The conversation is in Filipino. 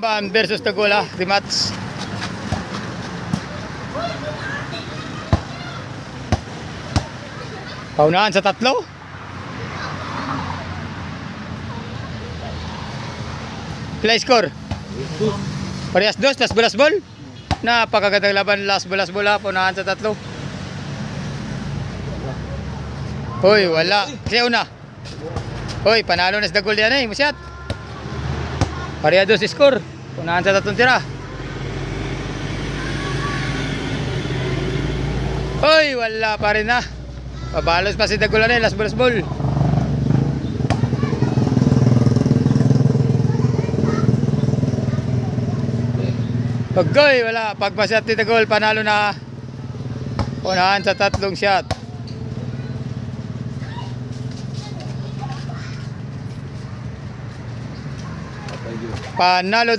Ban versus Tagula, rematch. Paunahan sa tatlo. Play score. Parehas dos, last bolas ball. Napakagandang laban, last bolas bola, paunahan sa tatlo. Hoy, wala. Kasi una. Hoy, panalo na sa Dagol yan eh, masyat. Parehas dos score. Paunahan sa tatlong tira. Hoy, wala pa rin na. Pabalos pa si Dagol yan eh, last bolas ball. Paggoy, wala. Pagpasyat ni Dagol, panalo na. Unahan sa tatlong shot. Panalo.